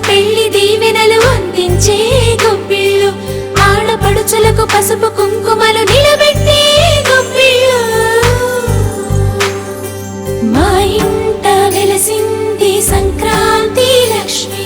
పెళ్లి దీవెనలు అందించే గొప్పిళ్ళు, ఆడపడుచులకు పసుపు కుంకుమలు నిలబెట్టే గొప్పిళ్ళు. మా ఇంట వెలసింది సంక్రాంతి లక్ష్మి.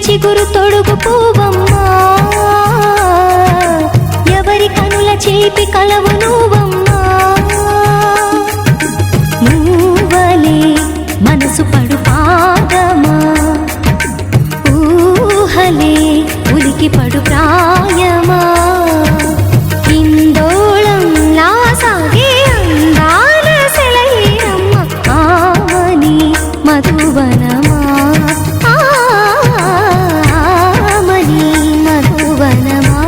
చిగురు తొడుగు పూవమ్మా ఎవరి కనుల చేపి కలవు నువ్వమ్మా నువ్వలే మనసు పడు పాదమా ఊహలే ఉలికి పడు ప్రాయమా ఇందోళంలా సాగే అందాల సెలయేరమ్మ ఆమని మధువనమా ఆమని మధువనమా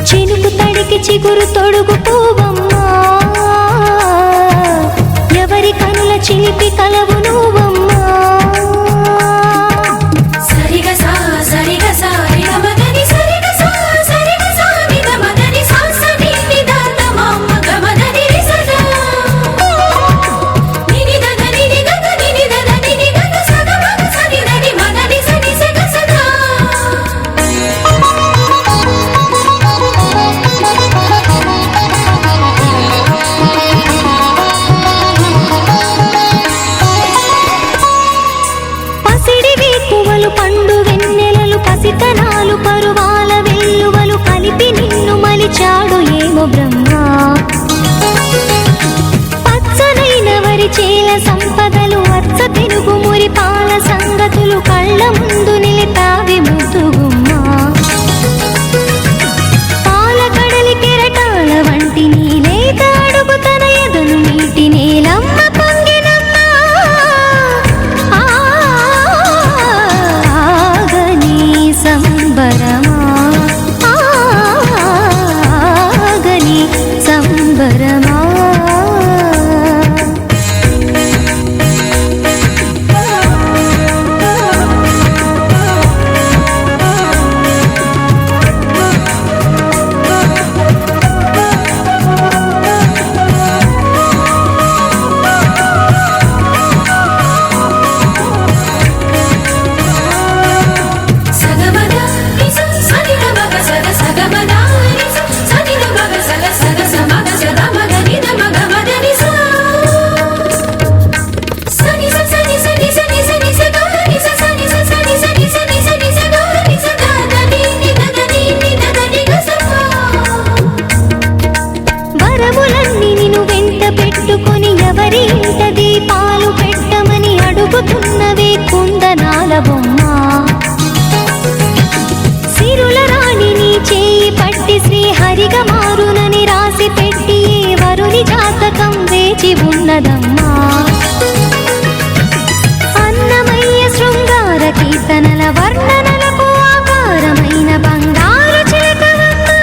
చినుకు తడికి చిగురు తొడుగు పువ్వమ్మా ఎవరి కనుల చిలిపి కలవు నువ్వమ్మా పండు వెన్నెలలు పసితనాలు పరువాల వెల్లువలు కలిపి నిన్ను మలిచాడు ఏమో బ్రహ్మ పచ్చనైన వరి చేల సంపదలు అచ్చ తెలుగు మురి పాల సంగతులు కళ్ళ ముందు నిలిపావి ముద్దుగుమ్మా పాల కడలి కెరటాల వంటి నీలేత అడుగు తన ఎదను నీటి నేలమ్మ పొంగినమ్మా సంబరమా ఆగని సంబరమా వరములన్నీ నిన్ను వెంట పెట్టుకొని ఎవరి ఇంట దీపాలు పెట్టమని అడుగుతున్నవే కుందనాల బొమ్మ సిరుల రాణి నీ చేయి పట్టి శ్రీహరిగా మారునని రాసి పెట్టి ఏ వరుని జాతకం వేచి ఉన్నదమ్మా అన్నమయ్య శృంగార కీర్తనల వర్ణనలకు ఆకారమైన బంగారు చిలకవమ్మా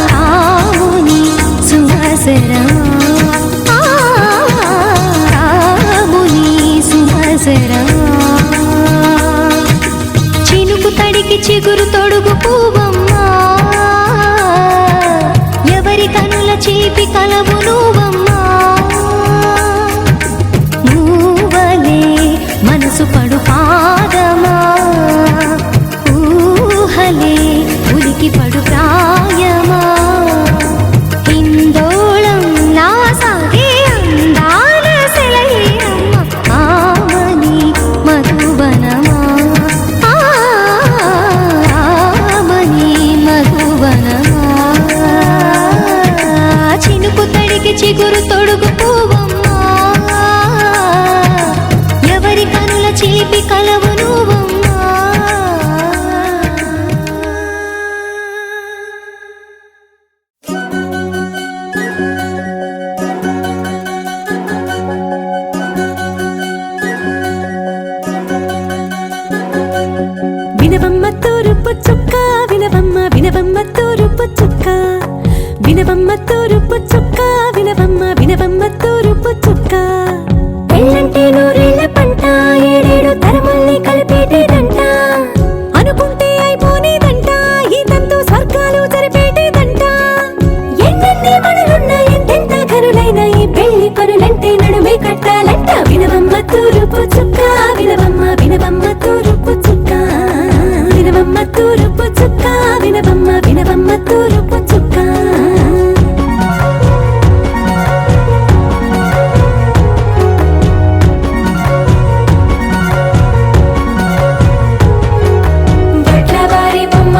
ఆముని సుమసరమా ఆముని సుమసరమా చినుకు తడికి చిగురు తొడుగు పువ్వమ్మా ఎవరి కనుల చీపి కలవు నువ్వమ్మా నువ్వలే మనసు పడు పాదమా ఊహలే ఉలికి పడు ప్రాయమా ఇందోళంలా సాగే అందాల సెలయేరమ్మ ఆమని మధువనమా ఆమని మధువనమా చినుకు తడికి చిగురు తొడుగు పువ్వమ్మా ఎవరి కనుల చిలిపి కలవు నువ్వమ్మా వినవమ్మ తూరుపు చుక్క వినవమ్మ వినవమ్మ తూరుపు చుక్క వినవమ్మ తూరుపు చుక్క వినవమ్మ వినవమ్మ తూరుపు చుక్క పెళ్ళంటే నూరేళ్ల పంట ఏడేడు తరముల్ని కలిపేటేదంట అనుకుంటే అయిపోనేదంట ఈ తంతు స్వర్గాలు జరిపేటేదంట ఎన్నెన్ని మనులున్న ఎంతెంత కరులైన ఈ పెళ్లి పనులంటే నడుమే కట్టాలంట వినవమ్మ తూరుపు చుక్క వినవమ్మ వినవమ్మ తూరుపు చుక్క వినవమ్మ తూరుపు చుక్క వినవమ్మ వినవమ్మ తూరుపు చుక్క వడ్లవారి బొమ్మ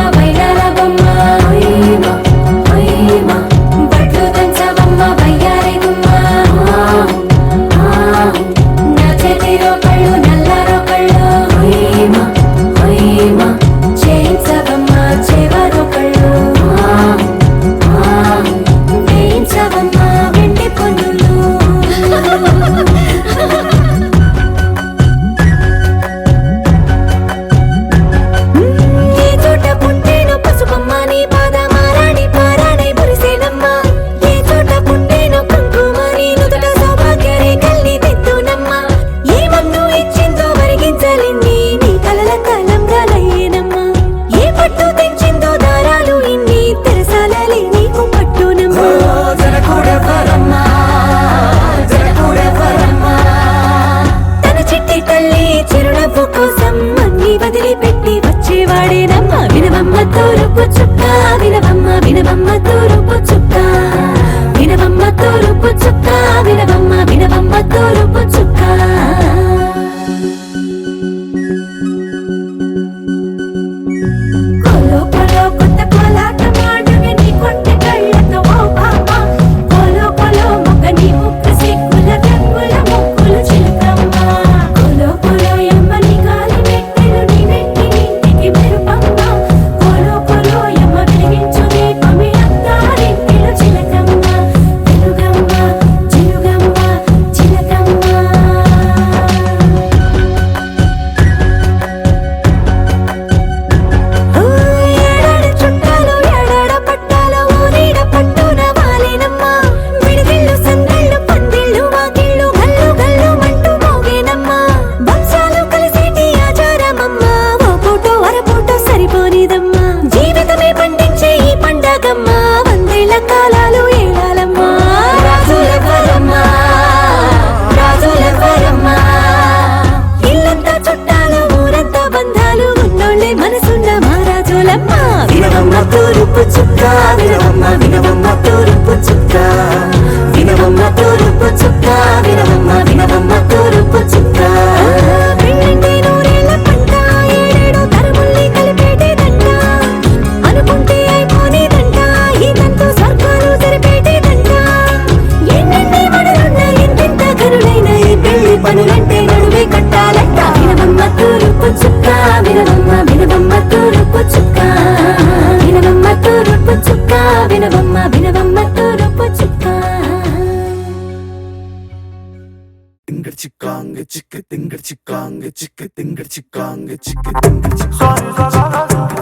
chikanga chikka tinga chikanga chikka tinga chikanga chikka tinga chikanga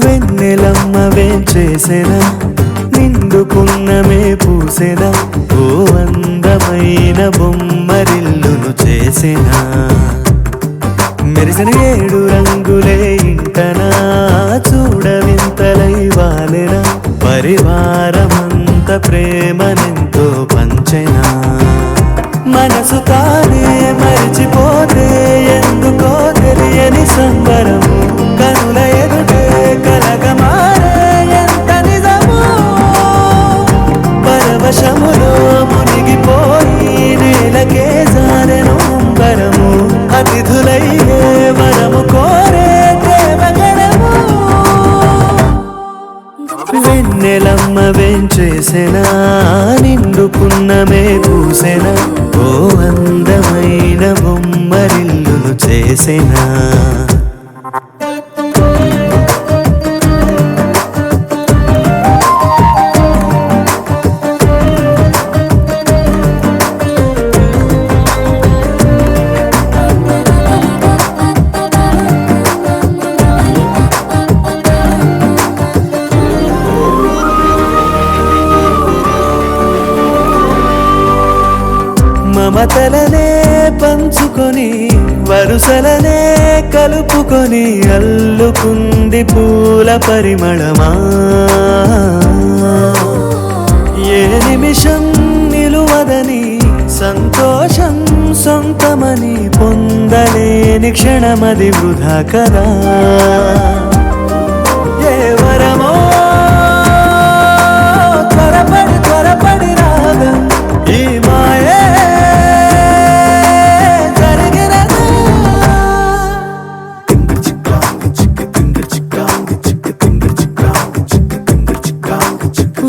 వెన్నెలమ్మ వేంచేసెనా నిండుకున్నమే పూసెనా ఓ అందమైన బొమ్మరిల్లును చేసెనా మెరిసిన 7 రంగులే ఇంటనా చూడవింతలై వాలెనా పరివారమంత ప్రేమనెంతో పంచెనా మనసు తానే మరిచిపోతే ఎందుకో తెలియని సంబరము కనుల ఎదుటే కలగమారే ఎంత నిజము పరవశములో మునిగిపోయి నేలకే జారెను అంబరము అతిథులయ్యే వరము కోరే దేవగణము వెన్నెలమ్మ వేంచేసెనా నిండుకున్నమే పూసెనా ఓ అందమైన బొమ్మరిల్లును చేసెనా మమతలనే పంచుకొని వరుసలనే కలుపుకొని అల్లుకుంది పూల పరిమళమా ఏ నిమిషం నిలువదని సంతోషం సొంతమని పొందలేని క్షణమది వృధా కదా ఏ వరమో త్వరపడి త్వరపడి రాగా ఈ మాయే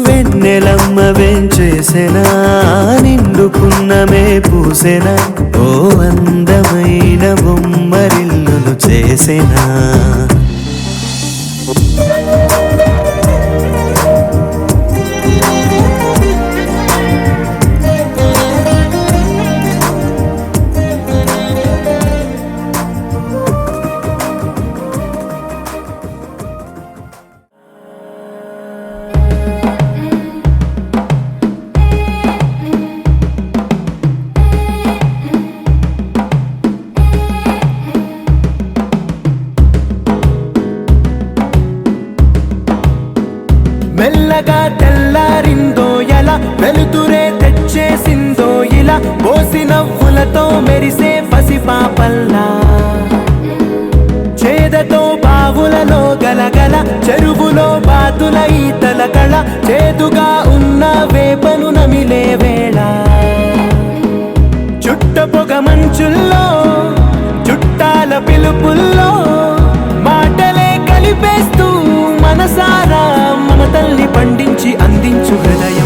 వెన్నెలమ్మ వేంచేసెనా నిండుకున్నమే పూసెనా ఓ అందమైన బొమ్మరిల్లును చేసెనా మెల్లగా తెల్లారిందో ఎలా వెలుతురే తెచ్చేసిందో ఇలా పోసి నవ్వులతో మెరిసే పసిపాపల్లా చేదతో బావులలో గలగల చెరువులో బాతుల ఈతల కళ చేదుగా ఉన్న వేపను నమిలే వేళ చుట్ట పొగ మంచుల్లో చుట్టాల పిలుపుల్లో మాటలే కలిపేస్తూ మనసారా మమతల్ని పండించి అందించు హృదయ